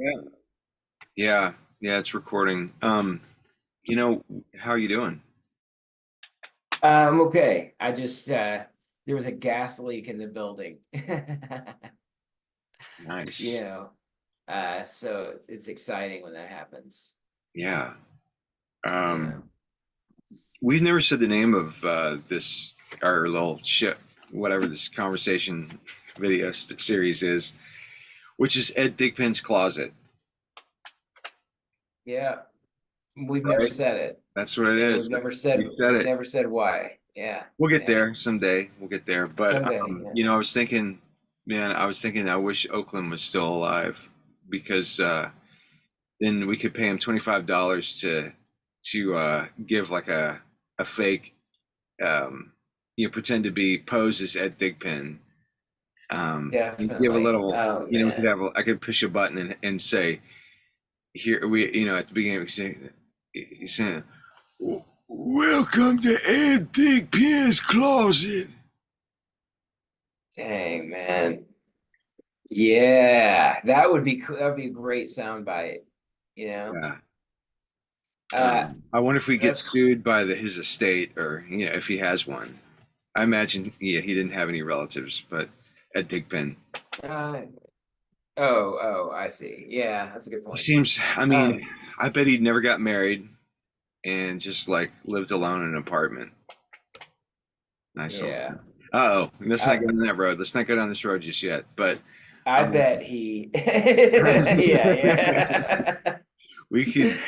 Yeah. Yeah. Yeah, it's recording. How are you doing? I'm okay. I just there was a gas leak in the building. You Nice. know, so it's exciting when that happens. Yeah. You know. Um, we've never said the name of this our little ship, whatever this conversation video series is, which is Ed Thigpen's Closet, Yeah, we've never right? said it, That's what it and is. You said we've it. never said why. Yeah, We'll get yeah. there someday. We'll get there. But Someday. Yeah. I was thinking, man, I wish Oakland was still alive because then we could pay him $25 to give like a fake pretend to be pose as Ed Thigpen. And give a Definitely. little, Oh we could man. have I could push a button and say here we at the beginning we say he's saying welcome to Ed Thigpen's Closet. Dang man. Yeah, that would be cool. That would be a great sound bite. You know. Yeah. Uh, I wonder if we get that's sued by his estate or if he has one. I imagine he didn't have any relatives, but Ed Thigpen. uh, oh, I see. Yeah, that's a good He point. seems, I mean, Um, I bet he never got married and just like lived alone in an apartment. Nice little. yeah. Uh-oh, let's not I go down that road. Let's not go down this road just yet. But I um, bet he yeah, yeah. we could,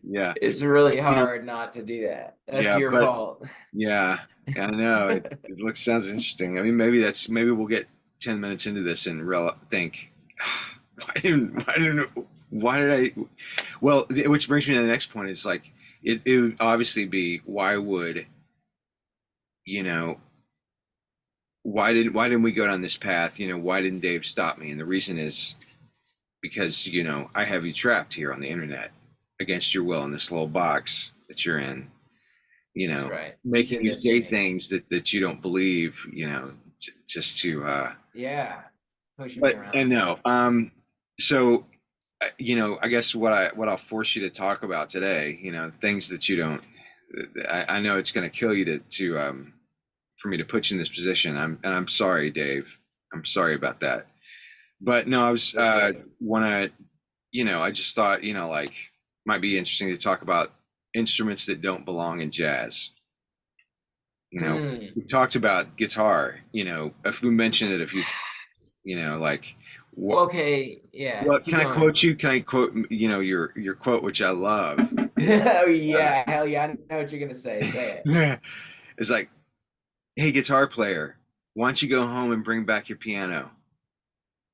yeah, It's really you know, hard not to do that. That's yeah, your but fault. yeah, I know it looks sounds interesting. I mean, maybe we'll get 10 minutes into this and think, why did I? Well, which brings me to the next point is like it would obviously be why would you know why didn't we go down this path? Why didn't Dave stop me? And the reason is because I have you trapped here on the internet against your will in this little box that you're in. That's right. You Making did you this to say me. things that you don't believe. Just to Yeah. Pushing me but and around. no so I guess what I'll force you to talk about today, things that you don't. I know it's going to kill you to for me to put you in this position. I'm sorry, Dave. I'm sorry about that. But no, I was It's okay. want to I just thought like might be interesting to talk about instruments that don't belong in jazz. Hmm. We talked about guitar. If we mentioned it a few times. Like what Okay, yeah. what Keep can I going. quote you? Can I quote your quote, which I love, is Oh uh, yeah, hell yeah. I know what you're gonna say. Say is like, hey, guitar player, why don't you go home and bring back your piano?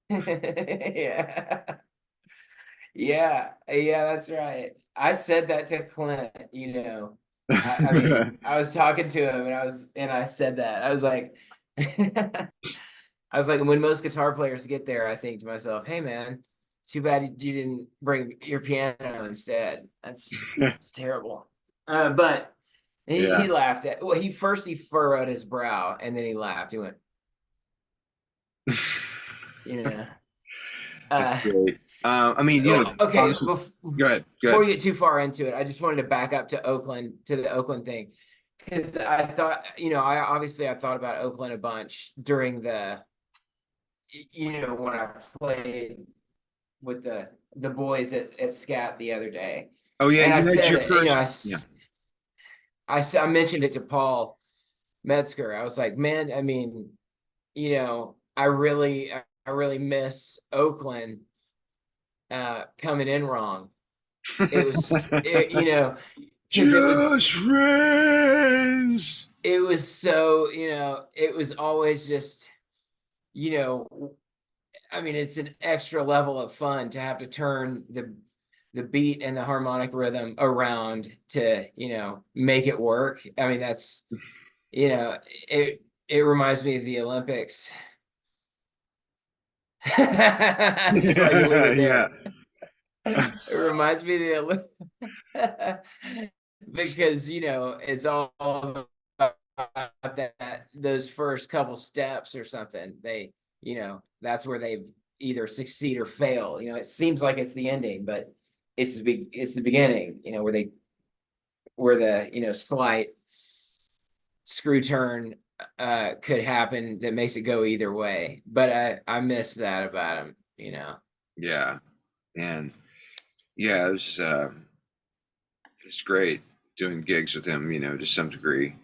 it. Yeah. Yeah, that's right. I said that to Clint, you know. I mean, I was talking to him and I said that. I was like I was like, when most guitar players get there, I think to myself, hey man, too bad you didn't bring your piano instead. It's terrible. But he Yeah, laughed at well, he furrowed his brow and then he laughed. He went, you know. that's Uh great. I mean, Well, okay, obviously, go ahead, go before ahead. we get too far into it, I just wanted to back up to Oakland, to the Oakland thing. Because I thought, I thought about Oakland a bunch during when I played with the boys at Scat the other day. Oh yeah, And I you had your said, first. Yeah. I mentioned it to Paul Metzger. I was like, man, I mean, I really miss Oakland coming in wrong. Because Just friends. it was so, it was always just, you know, I mean, it's an extra level of fun to have to turn the beat and the harmonic rhythm around to, make it work. I mean, that's, it reminds me of the Olympics. I'm just like leave it Yeah. there. It reminds me of the Olympics because, it's all about that those first couple steps or something. That's where they've either succeed or fail. You know, it seems like it's the ending, but it's the beginning, you know, where the, you know, slight screw turn could happen that makes it go either way. But I miss that about him, you know. Yeah, and yeah, it's great doing gigs with him, you know, to some degree.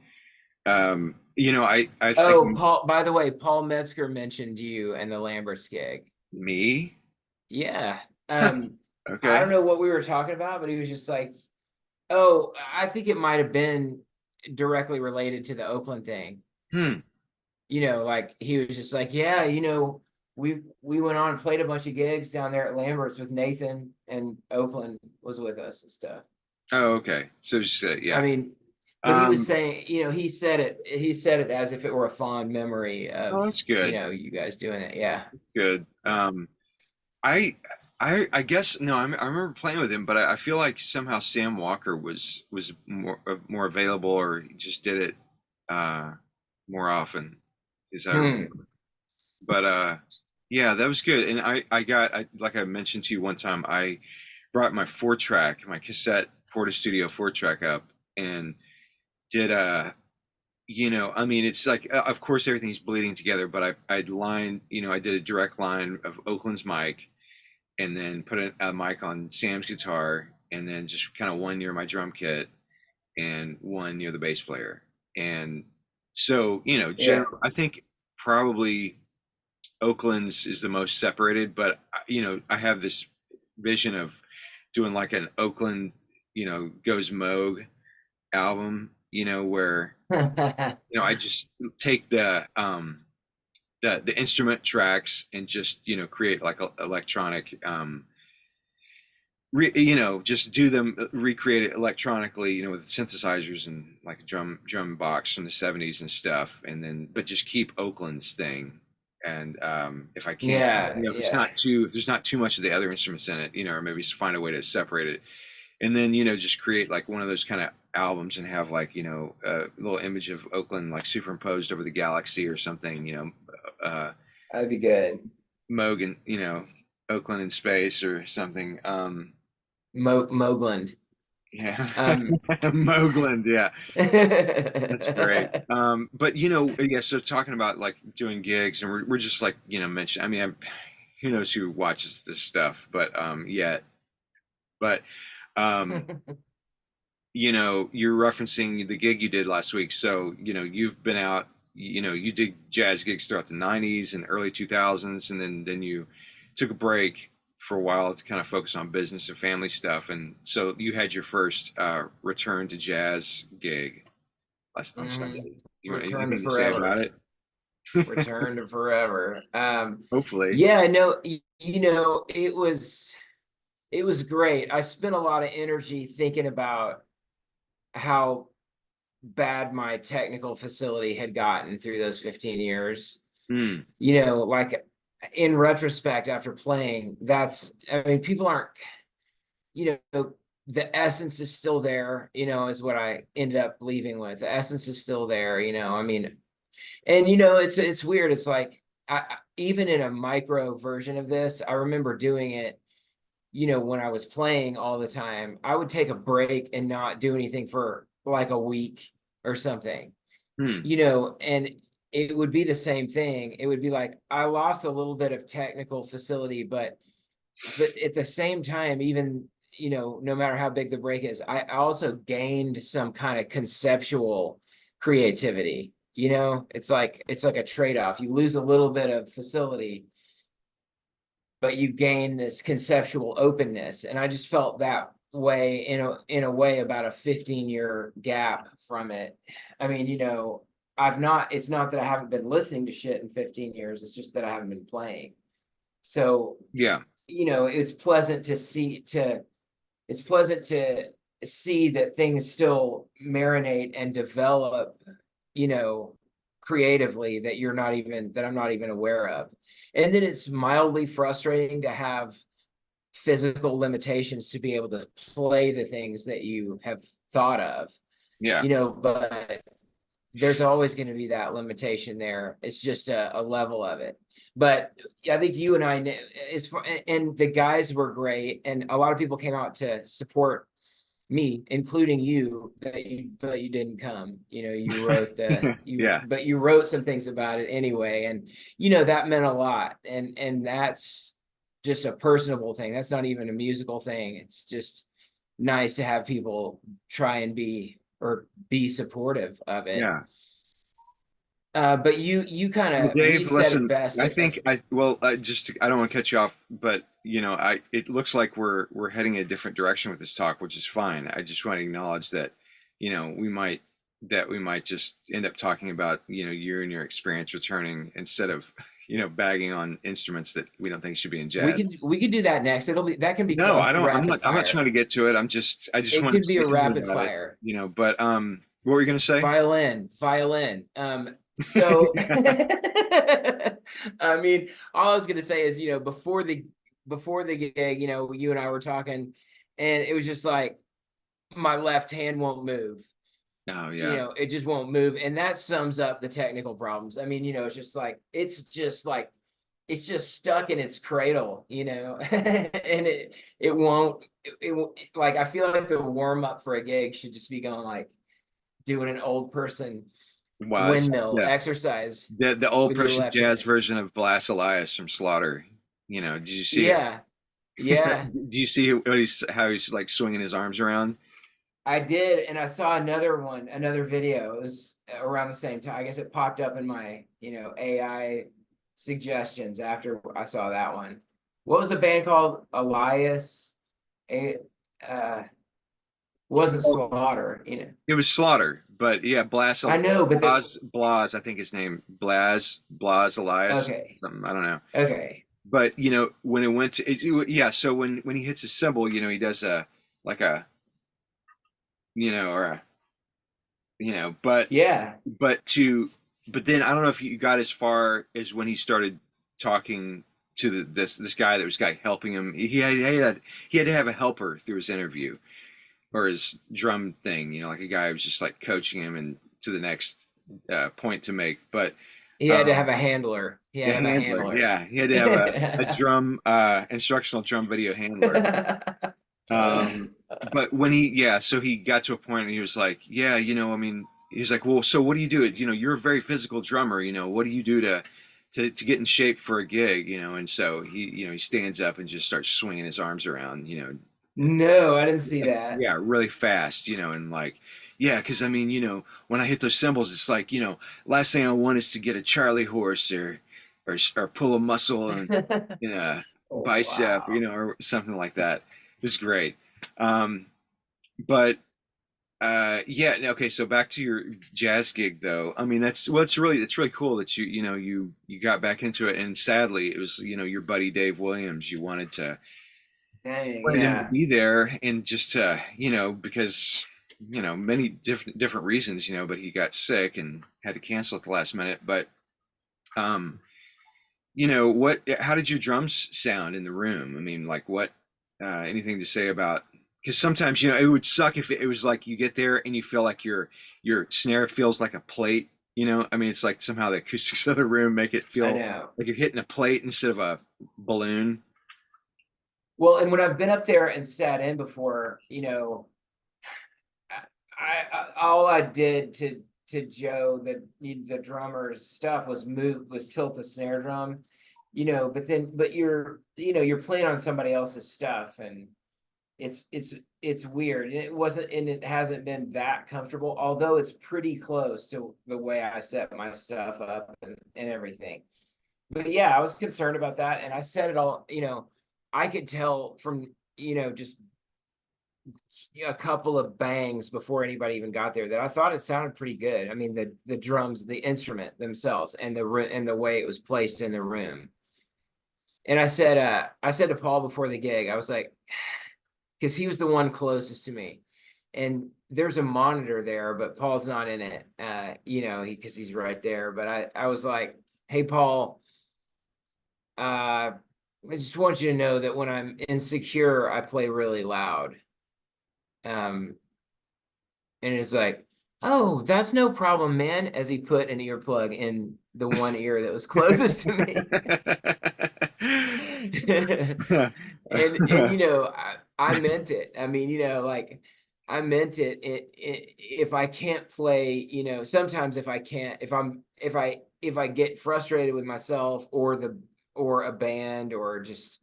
You know, I think Oh, Paul, by the way, Paul Metzger mentioned you and the Lamberts gig. me. Yeah. Um, I don't Okay. know what we were talking about, but he was just like, oh, I think it might have been directly related to the Oakland thing. Hmm. You know, like he was just like, yeah, you know, we went on and played a bunch of gigs down there at Lambert's with Nathan, and Oakland was with us and stuff. Oh, okay. So just I yeah. mean, but he was Um. saying, you know, he said it as if it were a fond memory Oh, of, that's you good. know, you guys doing it. Yeah. Good. I I guess no. I remember playing with him, but I feel like somehow Sam Walker was more available, or he just did it uh more often, as I Hmm. remember. But yeah, that was good. And I like I mentioned to you one time, I brought my 4-track, my cassette Porta Studio 4-track up and did you know, I mean, it's like, of course, everything's bleeding together, but I'd line, you know, I did a direct line of Oakland's mic and then put a mic on Sam's guitar and then just kind of one near my drum kit and one near the bass player. And so, you know, Yeah. general, I think probably Oakland's is the most separated, but you know, I have this vision of doing like an Oakland, you know, goes Moog album, you know, where you know I just take the instrument tracks and just you know create like a, electronic you know just do them recreate it electronically you know with synthesizers and like a drum box from the 70s and stuff and then but just keep Oakland's thing and if I can't Yeah. you know Yeah. if there's not too much of the other instruments in it you know or maybe just find a way to separate it and then you know just create like one of those kind of albums and have like you know a little image of Oakland like superimposed over the galaxy or something you know That'd be good. Moog and you know Oakland in space or something Mogland. yeah Um, Moogland yeah that's great but you know yeah so talking about like doing gigs and we're just like you know mention I mean who knows who watches this stuff but yet but um you know, you're referencing the gig you did last week. So, you know, you've been out, you know, you did jazz gigs throughout the 90s and early 2000s, and then you took a break for a while to kind of focus on business and family stuff. And so you had your first return to jazz gig last on mhm. Sunday. You want Return to anything to say about forever. it? Return to forever. Hopefully. Yeah, no, you know, it was great. I spent a lot of energy thinking about how bad my technical facility had gotten through those 15 years. Hmm. You know, like in retrospect, after playing, I mean, people aren't, you know, the essence is still there, you know, is what I ended up leaving with. The essence is still there, you know. I mean, and you know, it's weird. It's like even in a micro version of this, I remember doing it, you know, when I was playing all the time. I would take a break and not do anything for like a week or something, Hmm. you know, and it would be the same thing. It would be like I lost a little bit of technical facility, but at the same time, even, you know, no matter how big the break is, I also gained some kind of conceptual creativity. You know, it's like a trade-off. You lose a little bit of facility, but you gain this conceptual openness. And I just felt that way in a way about a 15-year gap from it. I mean, you know, it's not that I haven't been listening to shit in 15 years, it's just that I haven't been playing. So, Yeah. you know, it's pleasant to see that things still marinate and develop, you know, creatively that I'm not even aware of. And then it's mildly frustrating to have physical limitations to be able to play the things that you have thought of, Yeah. you know, but there's always going to be that limitation there. It's just a level of it. But I think you and I, and the guys were great, and a lot of people came out to support me, including you, but you didn't come. You wrote Yeah, but you wrote some things about it anyway, and that meant a lot. And that's just a personable thing. That's not even a musical thing. It's just nice to have people try and be supportive of it. yeah. But you kind Well, of, we Dave, said it listen, best. I think I don't want to cut you off, but it looks like we're heading in a different direction with this talk, which is fine. I just want to acknowledge that, we might just end up talking about, you and your experience returning instead of, bagging on instruments that we don't think should be in We jazz. could we could do that next. That can be No, a I don't. rapid I'm not fire. trying to get to it. I just It want to could be say a something rapid about it, fire. But what were you going to say? Violin. So I mean, all I was gonna say is, before the gig, you and I were talking, and it was just like my left hand won't move. Oh yeah, It just won't move, and that sums up the technical problems. I mean, it's just stuck in its cradle, and it won't. Like, I feel like the warm up for a gig should just be going like doing an old person wow. windmill Yeah. exercise The old with your person left jazz hand. version of Blas Elias from Slaughter. Did you see it? Yeah, yeah, Do you see how he's like swinging his arms around? I did, and I saw another video. It was around the same time. I guess it popped up in my, AI suggestions after I saw that one. What was the band called? Elias. A wasn't Oh, Slaughter. it was Slaughter, but yeah, I know, but Blas, I think his name Blas Elias, okay, something I don't know. okay, But when it went to yeah, so when he hits a cymbal, he does a like a or a but yeah. but to but then I don't know if you got as far as when he started talking to this guy that was guy helping him. He had to have a helper through his interview or his drum thing, like a guy who was just like coaching him and to the next point to make. But He had to um, have a handler. He had a to have a handler, handler. yeah, he had to have a drum instructional drum video handler. But when so he got to a point and he was like, yeah, I mean, he's like, well, so what do you do? You're a very physical drummer, what do you do to get in shape for a gig, and so he stands up and just starts swinging his arms around, No, I didn't see that. yeah, really fast, and like, yeah, because I mean, when I hit those cymbals, it's like, last thing I want is to get a Charlie horse or pull a muscle in a Oh, bicep, wow. or something like that. It was great. Um, but yeah, okay, so back to your jazz gig though. I mean, it's really cool that you got back into it, and sadly, it was your buddy Dave Williams. You Dang, wanted him to yeah. be there, and just because many different reasons, but he got sick and had to cancel at the last minute. But um, what? How did your drums sound in the room? I mean, like what? Anything to say about? Because sometimes it would suck if it was like you get there and you feel like your snare feels like a plate. I mean, it's like somehow the acoustics of the room make it I feel know. like you're hitting a plate instead of a balloon. Well, and when I've been up there and sat in before, all I did to Joe, the drummer's stuff, was tilt the snare drum, but you're playing on somebody else's stuff, and it's weird. And it hasn't been that comfortable, although it's pretty close to the way I set my stuff up and everything. But yeah, I was concerned about that, and I said it all. I could tell from just a couple of bangs before anybody even got there that I thought it sounded pretty good. I mean, the drums, the instrument themselves, and the way it was placed in the room. And I said to Paul before the gig, I was like, because he was the one closest to me, and there's a monitor there, but Paul's not in it. Because he's right there. But I was like, hey, Paul, I just want you to know that when I'm insecure, I play really loud. Um, and it's like, Oh, that's no problem, man, as he put an earplug in the one ear that was closest to me. And I meant it. I mean, like I meant it. If I can't play, sometimes if I can't, if I get frustrated with myself or a band or just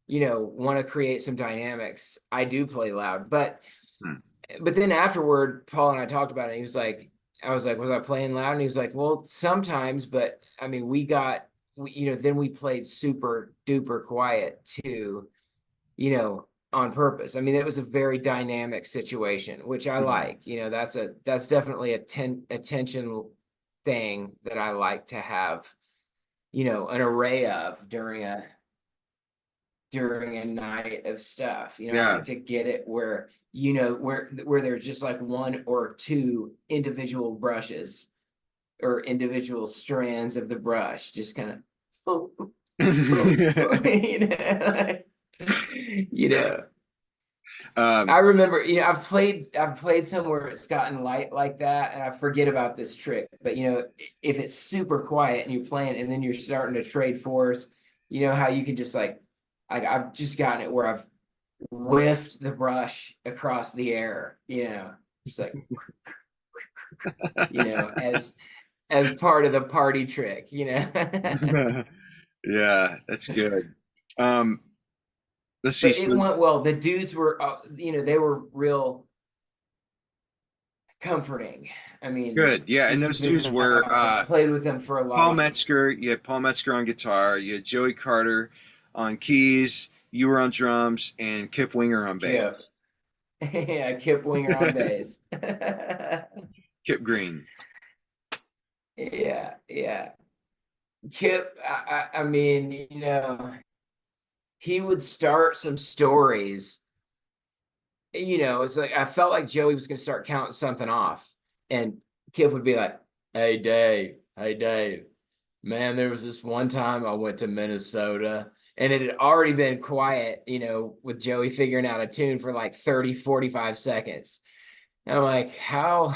want to create some dynamics, I do play loud. But then afterward, Paul and I talked about it. And he was like, I was like, was I playing loud? And he was like, well, sometimes, but I mean, then we played super duper quiet too, on purpose. I mean, it was a very dynamic situation, which I like. That's definitely a tension thing that I like to have, an array of during a night of stuff. I Yeah. like to get it where where there's just like one or two individual brushes or individual strands of the brush, just kind of, you know. I Um, remember, I've played somewhere it's gotten light like that, and I forget about this trick. But if it's super quiet and you're playing, and then you're starting to trade fours, how you can just like I've just gotten it where I've whiffed the brush across the air, just like as part of the party trick. yeah, that's good. Um, let's see. But it So went well. The dudes were, they were real comforting. I mean, good. Yeah, and those dudes even were though I played with them for a lot Paul of Metzger. You had Paul Metzger on guitar. You had Joey Carter on keys. You were on drums, and Kip Winger on Kip. bass. Yeah, Kip Winger on bass. Kip Green. Yeah, yeah. Kip, I mean, he would start some stories. It's like I felt like Joey was going to start counting something off, and Kip would be like, hey Dave, man, there was this one time I went to Minnesota, and it had already been quiet, with Joey figuring out a tune for like 30, 45 seconds. And I'm like, how,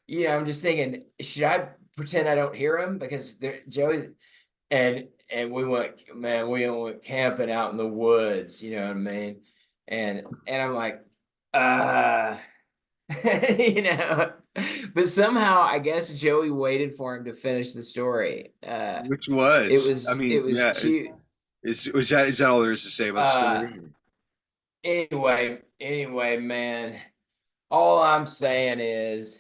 I'm just thinking, should I pretend I don't hear him? Because Joey, and we went camping out in the woods, you know what I mean? And I'm like, uh, you know, but somehow I guess Joey waited for him to finish the story. Which It was, I was it mean, was yeah. cute. Is that all there is to say about the Uh, story? anyway, man, all I'm saying is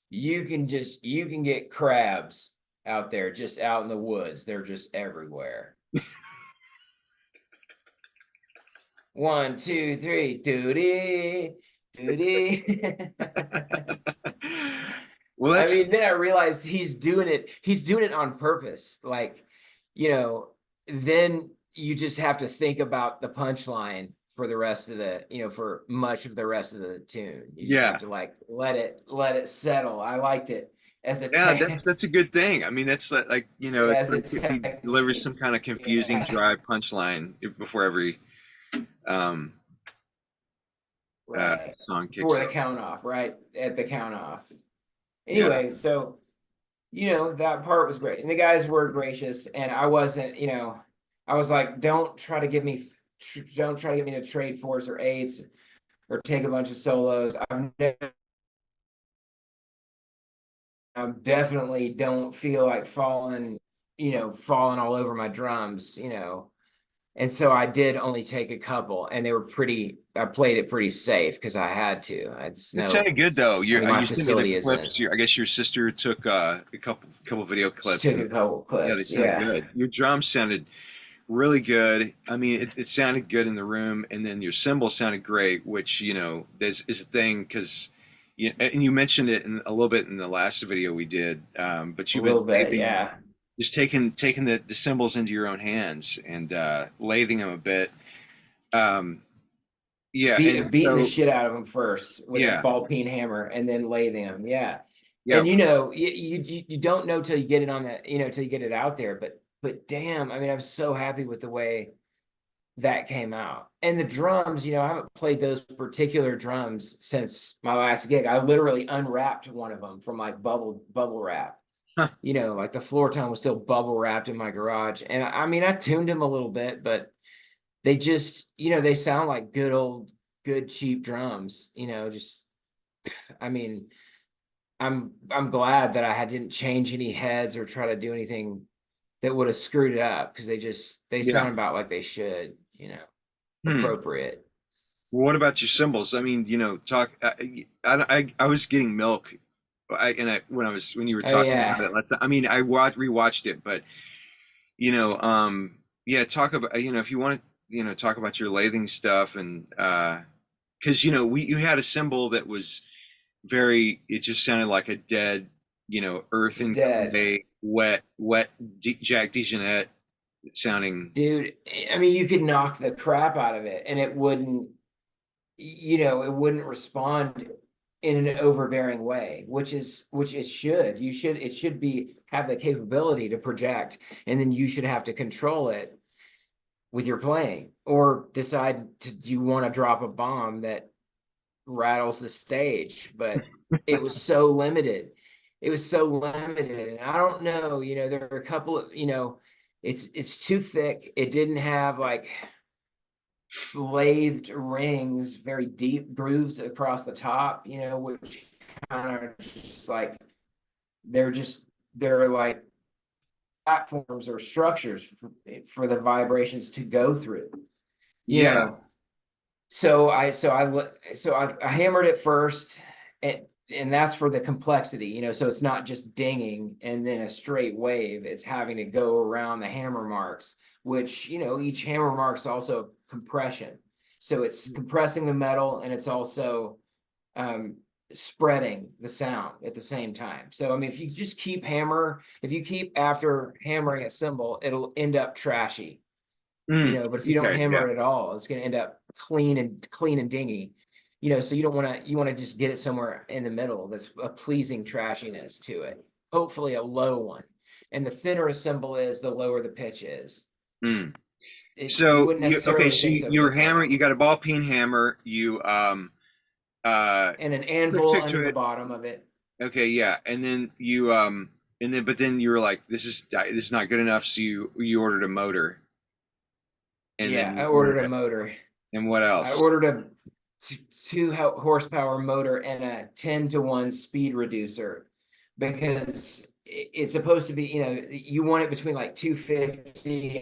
you can get crabs out there, just out in the woods. They're just everywhere. One, two, three, doody, doody. Well, I that's mean, then I realized he's doing it. He's doing it on purpose. Like, you know, then you just have to think about the punchline for the rest of for much of the rest of the tune. You just have yeah, to like let it settle. I liked it as a yeah. tech, That's a good thing. I mean, that's like it's as a like if he delivers technique. some kind of confusing, Yeah, dry punchline before every um right. song kicks For the off. count off, right? At the count off. Yeah. Anyway, so that part was great. And the guys were gracious. And I wasn't, I was like, don't try to get me to trade fours or eights or take a bunch of solos. I definitely don't feel like falling all over my drums. And so I did only take a couple, and I played it pretty safe because I had to. It's It sounded good though. I mean, my You sent me the facility clips. isn't. I guess your sister took a couple video Just clips, took and a couple yeah, they clips. sounded Yeah. good. Your drums sounded really good. I mean, it sounded good in the room, and then your cymbal sounded great, which is a thing because and you mentioned it a little bit in the last video we did, but A you've been little bit, lathing, yeah. just taking the cymbals into your own hands and lathing them a bit. Um, yeah, and Beating the so shit out of them first with a yeah, ball peen hammer and then lathing them. Yeah. yeah, And you don't know till you get it on that, till you get it out there. But damn, I mean, I was so happy with that came out. And the drums, I haven't played those particular drums since my last gig. I literally unwrapped one of them from like bubble wrap. Huh. Like the floor tone was still bubble wrapped in my garage. And I mean, I tuned them a little bit, but they just, they sound like good cheap drums, just I mean, I'm glad that didn't change any heads or try to do anything that would have screwed it up, because they Yeah. sound about like they should, Hmm. appropriate. Well, what about your cymbals? I mean, talk. I was getting milk. When you were Oh talking yeah. about it last time. I mean, I rewatched it, but yeah, talk about if you want to talk about your lathing stuff, and because you had a cymbal that was very, it just sounded like a dead, earth It's and dead. clay, wet Jack DeJohnette sounding. Dude, I mean, you could knock the crap out of it and it wouldn't, it wouldn't respond in an overbearing way, which it should. It should be have the capability to project, and then you should have to control it with your playing, or decide do you want to drop a bomb that rattles the stage. But it was so limited. It was so limited. And I don't know, there are a couple of, it's too thick. It didn't have like lathed rings, very deep grooves across the top, which kind of just like they're just they're like platforms or structures for the vibrations to go through. You Yeah. know, I hammered it first, and that's for the complexity, so it's not just dinging and then a straight wave. It's having to go around the hammer marks, which, each hammer mark's also compression. So it's compressing the metal, and it's also um, spreading the sound at the same time. So I mean, if you keep after hammering a cymbal, it'll end up trashy, but if you don't Okay. Yeah. hammer it at all, it's going to end up clean and dingy, so you want to just get it somewhere in the middle that's a pleasing trashiness to it, hopefully a low one. And the thinner a cymbal is, the lower the pitch is. Mm. You So wouldn't okay, necessarily so think so, you but were it's like, hammering. You got a ball peen hammer. You uh and an anvil stick to under the it. bottom of it. Okay, yeah, and then but then you were like, this is not good enough, so you ordered a motor, and then Yeah, I you ordered ordered a it, motor. and what I else? ordered a 2 horsepower motor and a 10-to-1 speed reducer, because it's supposed to be, you want it between like 250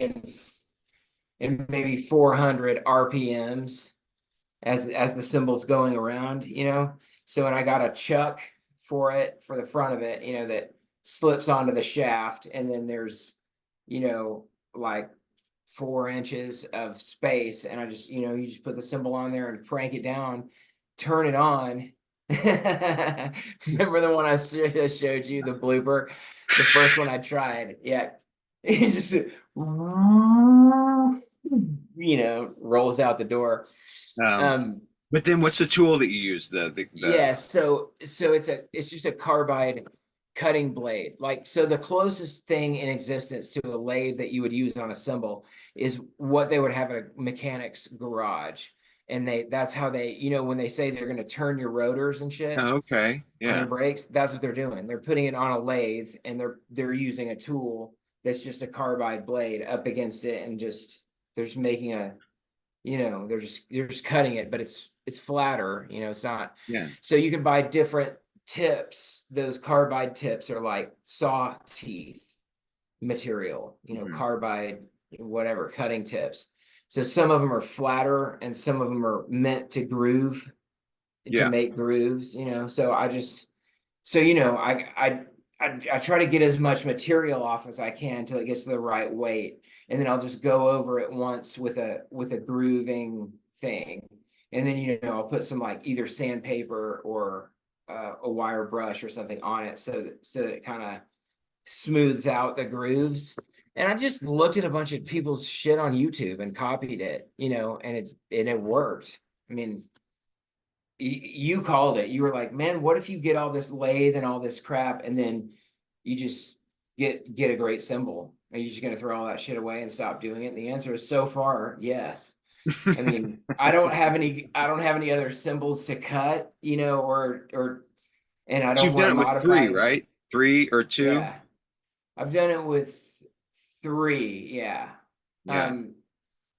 and maybe 400 RPMs as the cymbal's going around, So, and I got a chuck for it, for the front of it, that slips onto the shaft, and then there's, like 4 inches of space, and I just, you just put the cymbal on there and crank it down, turn it on. Remember the one I showed you, the blooper, the first one I tried? Yeah, it just rolls out the door. Um, Um, but then what's the tool that you use? The yeah, so it's just a carbide cutting blade. Like, so the closest thing in existence to a lathe that you would use on a cymbal is what they would have at a mechanic's garage. And that's how they, when they say they're going to turn your rotors and shit Oh, okay, on your yeah, brakes, that's what they're doing. They're putting it on a lathe, and they're using a tool that's just a carbide blade up against it, and they're just making a, they're just cutting it, but it's flatter, it's not. yeah, So you can buy different tips. Those carbide tips are like saw teeth material, mhm, carbide, whatever, cutting tips. So some of them are flatter, and some of them are meant to groove, to yeah, make grooves, So I just, I try to get as much material off as I can till it gets to the right weight, and then I'll just go over it once with a grooving thing, and then I'll put some like either sandpaper or a wire brush or something on it, so that it kind of smooths out the grooves. And I just looked at a bunch of people's shit on YouTube and copied it, and it worked. I mean, you called it. You were like, man, what if you get all this lathe and all this crap, and then you just get a great cymbal? Are you just going to throw all that shit away and stop doing it? And the answer is so far, yes. I mean, I don't have any other cymbals to cut, and I So don't you've want done to it with three, modify. right? Three or two? Yeah, I've done it with three. Yeah. Yeah. Um,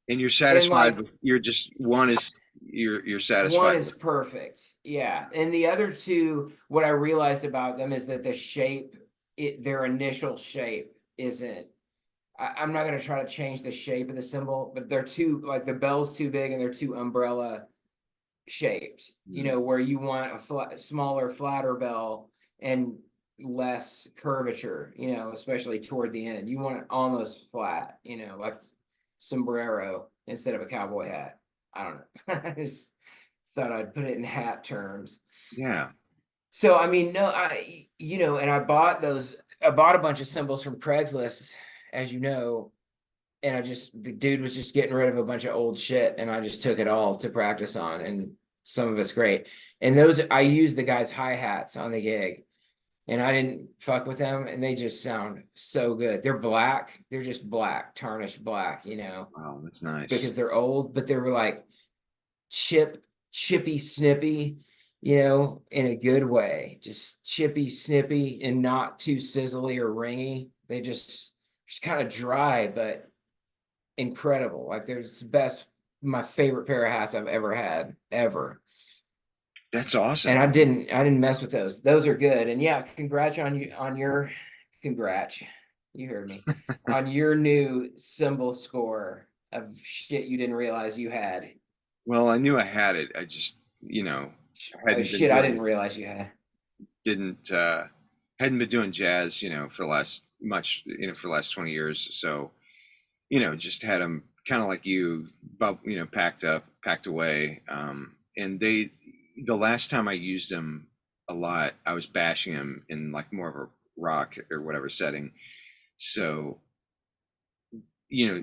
And you're and satisfied like with you're just one is you're one satisfied is with. perfect. Yeah. And the other two, what I realized about them is that the shape, their initial shape isn't. I'm not going to try to change the shape of the cymbal, but they're too, like the bell's too big and they're too umbrella shaped, Mm. where you want a smaller, flatter bell and less curvature, especially toward the end. You want it almost flat, like sombrero instead of a cowboy hat. I don't know. I just thought I'd put it in hat terms. Yeah. So I mean, no, and I bought a bunch of cymbals from Craigslist, as you know, and the dude was just getting rid of a bunch of old shit, and I just took it all to practice on, and some of it's great. And those I used the guy's hi-hats on the gig, and I didn't fuck with them, and they just sound so good. They're black, they're just black, tarnished black, Wow, that's nice. because they're old, but they were like chippy, snippy, in a good way. Just chippy, snippy, and not too sizzly or ringy. They just kind of dry, but incredible. Like there's my favorite pair of hats I've ever had, ever. That's And awesome. I didn't mess with those. Those are good. And yeah, congrats. You heard me. On your new cymbal score of shit you didn't realize you had. Well, I knew I had it. I just, Oh hadn't been shit, I didn't doing realize you had. didn't hadn't been doing jazz, for the last much, for the last 20 years. So, just had them kind of like you, about, packed up, packed away. And the last time I used them a lot, I was bashing them in like more of a rock or whatever setting. So,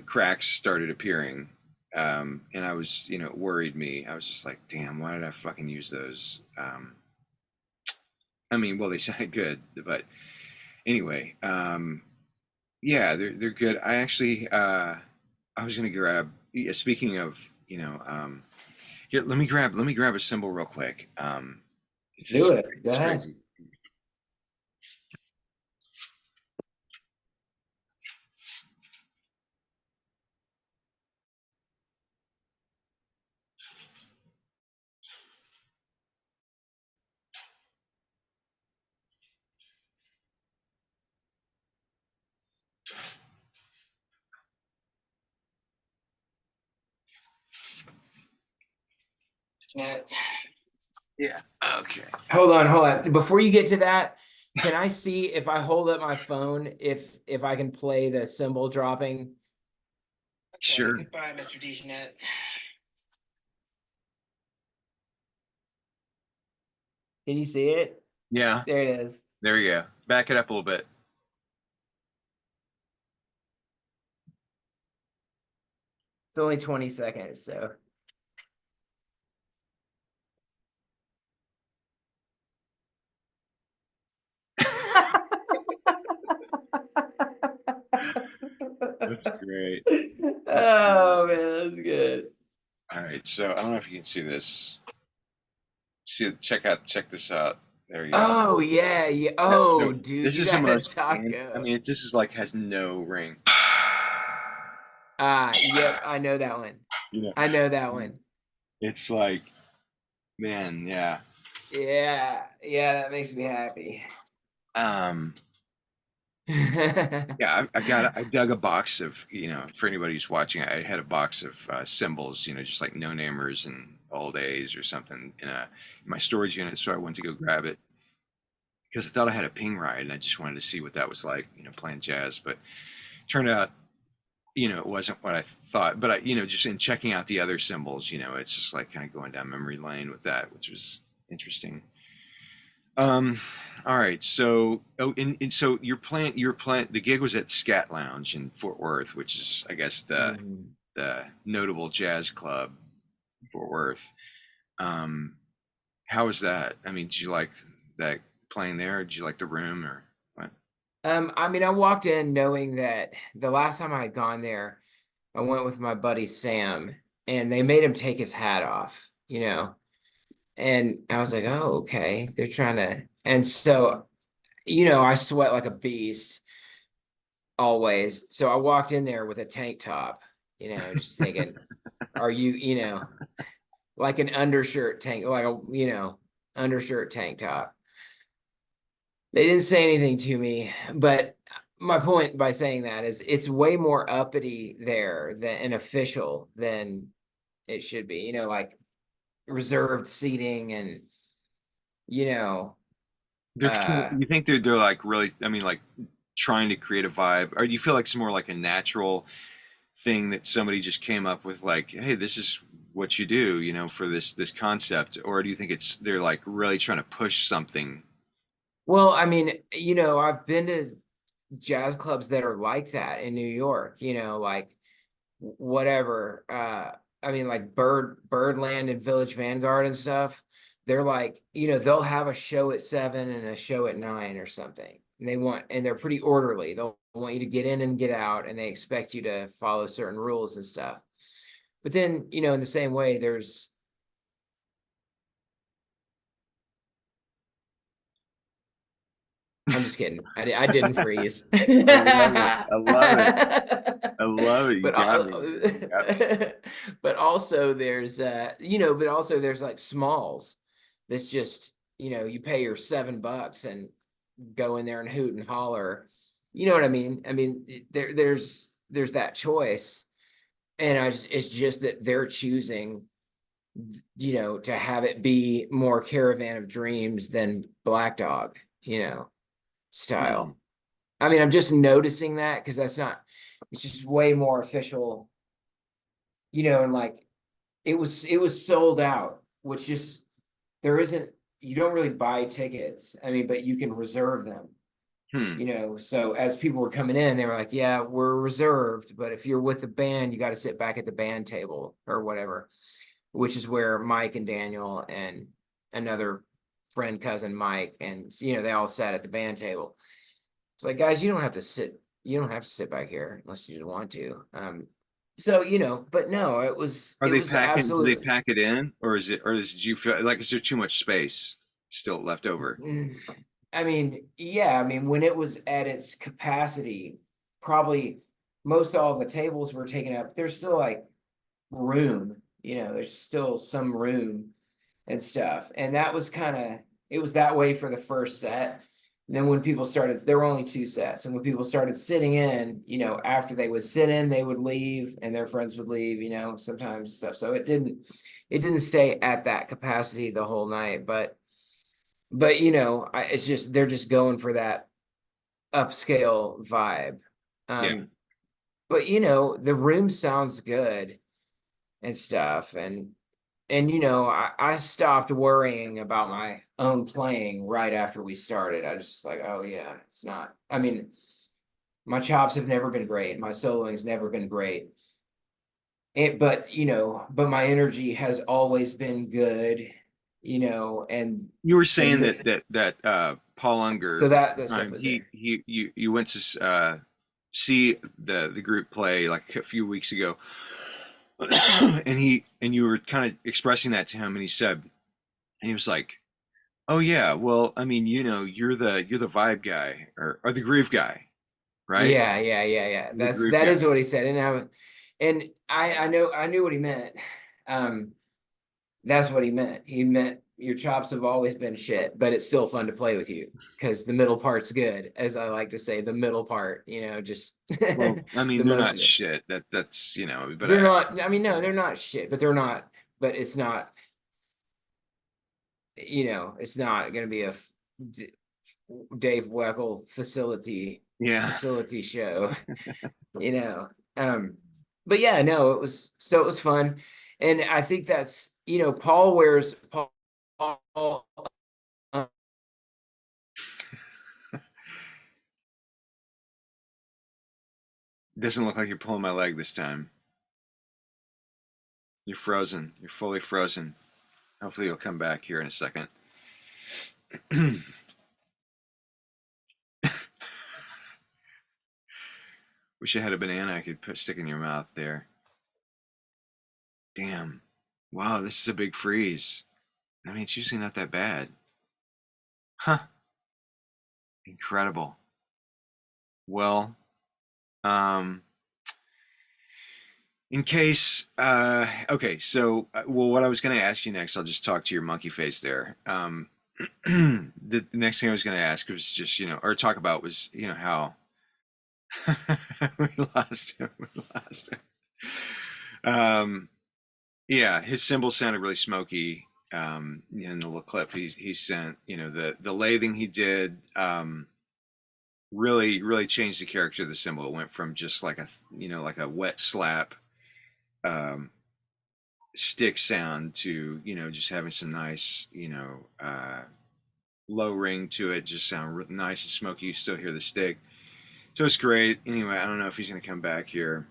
cracks started appearing. And I was, it worried me. I was just like, damn, why did I fucking use those? I mean, well, they sounded good, but anyway, yeah, they're good. I actually, I was gonna grab. Yeah, speaking of, here, let me grab a cymbal real quick. Do it. Go It's ahead. crazy. Yeah. Yeah. Okay. Hold on. Before you get to that, can I see if I hold up my phone if I can play the cymbal dropping? Okay, Sure. goodbye, Mr. Dejanet. Can you see it? Yeah. There it is. There you go. Back it up a little bit. It's only 20 seconds, so. That's great. Oh man, that's good. All right. So I don't know if you can see this. Check this out. There you go. Oh yeah, yeah. Yeah, so Oh dude, this you is the got a most, and I taco. mean, this is like has no ring. Ah, yep, I know that one. You know, I know that one. it's like, man, yeah. Yeah, yeah, that makes me happy. Um, yeah, I dug a box of, for anybody who's watching, I had a box of cymbals, just like no namers and all days or something in my storage unit. So I went to go grab it because I thought I had a ping ride and I just wanted to see what that was like, playing jazz. But turned out, it wasn't what I thought. But just in checking out the other cymbals, it's just like kind of going down memory lane with that, which was interesting. Um, all right. So, and so you're playing. The gig was at Scat Lounge in Fort Worth, which is, I guess, Mhm. the notable jazz club in Fort Worth. Um, how was that? I mean, did you like that playing there? Or did you like the room or what? I mean, I walked in knowing that the last time I had gone there, I went with my buddy Sam, and they made him take his hat off, you know. And I was like, oh, okay. They're trying to, and so, I sweat like a beast always. So I walked in there with a tank top, just thinking, are you, like an undershirt tank, like a, undershirt tank top. They didn't say anything to me, but my point by saying that is it's way more uppity there than an official than it should be, like reserved seating and, you know, They're uh, you think they're like really, I mean, like trying to create a vibe, or do you feel like it's more like a natural thing that somebody just came up with, like, hey, this is what you do, for this concept, or do you think it's they're like really trying to push something? well, I mean, I've been to jazz clubs that are like that in New York, like whatever. I mean, like Birdland and Village Vanguard and stuff. They're like, they'll have a show at 7 and a show at 9 or something. And they're pretty orderly. They'll want you to get in and get out, and they expect you to follow certain rules and stuff. But then, in the same way, I'm just kidding. I didn't freeze. I love it. I love it. I love it. You But got me. You got me. but also there's like smalls that's just, you pay your $7 and go in there and hoot and holler. You know what I mean? I mean, there's that choice. And it's just that they're choosing, to have it be more Caravan of Dreams than Black Dog, Hmm. style. I mean, I'm just noticing that because it's just way more official, and like it was sold out, which just there isn't, you don't really buy tickets. I mean, but you can reserve them, Hmm. so as people were coming in, they were like, yeah, we're reserved, but if you're with the band, you got to sit back at the band table or whatever, which is where Mike and Daniel and another friend, cousin Mike, and they all sat at the band table. It's like, guys, you don't have to sit back here unless you just want to. So, but no, it was Are it they was packing? Do they absolutely. pack it in, or is it, or is do you feel like is there too much space still left over? Mm, I mean, yeah, I mean, when it was at its capacity, probably most all of the tables were taken up. There's still like room, there's still some room and stuff. And that was it was that way for the first set. And then when people started, there were only 2 sets. And when people started sitting in, after they would sit in, they would leave and their friends would leave, sometimes stuff. So it didn't stay at that capacity the whole night. But it's just, they're just going for that upscale vibe. Yeah. Um, but the room sounds good and stuff. And I stopped worrying about my own playing right after we started. I just like, oh yeah, it's not. I mean, my chops have never been great. My soloing's never been great. But my energy has always been good, and You were the saying that Paul so Unger at that the that stuff time, was he there. he you went to see the group play like a few weeks ago, and you were kind of expressing that to him, and he said, and he was like, oh yeah, well, I mean, you're the vibe guy, or the groove guy, right? Yeah, yeah, yeah, yeah. You're the That's groove that is guy. what he said. And I knew what he meant. Um, That's what he meant. He meant your chops have always been shit, but it's still fun to play with you because the middle part's good, as I like to say, the middle part, just Well, I the mean, they're most not of it. shit. That's but They're not, I mean, no, they're not shit, but they're not, but it's not, it's not going to be a Dave Weckl yeah. facility show, you know. Um, but yeah, no, it was fun. And I think that's, Paul Doesn't look like you're pulling my leg this time. You're frozen. You're fully frozen. Hopefully you'll come back here in a second. Wish I had a banana I could stick in your mouth there. Damn. Wow, this is a big freeze. I mean, it's usually not that bad. Huh. Incredible. Well, um, in case, okay, so, well, what I was going to ask you next, I'll just talk to your monkey face there. The next thing I was going to ask was just, or talk about was, how we lost him. We lost him. Um, yeah, his cymbal sounded really smoky. In the little clip he sent, the lathing he did, really changed the character of the cymbal. It went from just like like a wet slap, um, stick sound to, just having some nice, low ring to it, just sound nice and smoky. You still hear the stick. So it's great. Anyway, I don't know if he's going to come back here.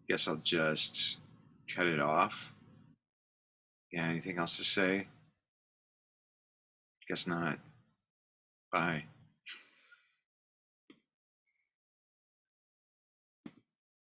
Guess I'll just cut it off. Yeah, anything else to say? Guess not. Bye.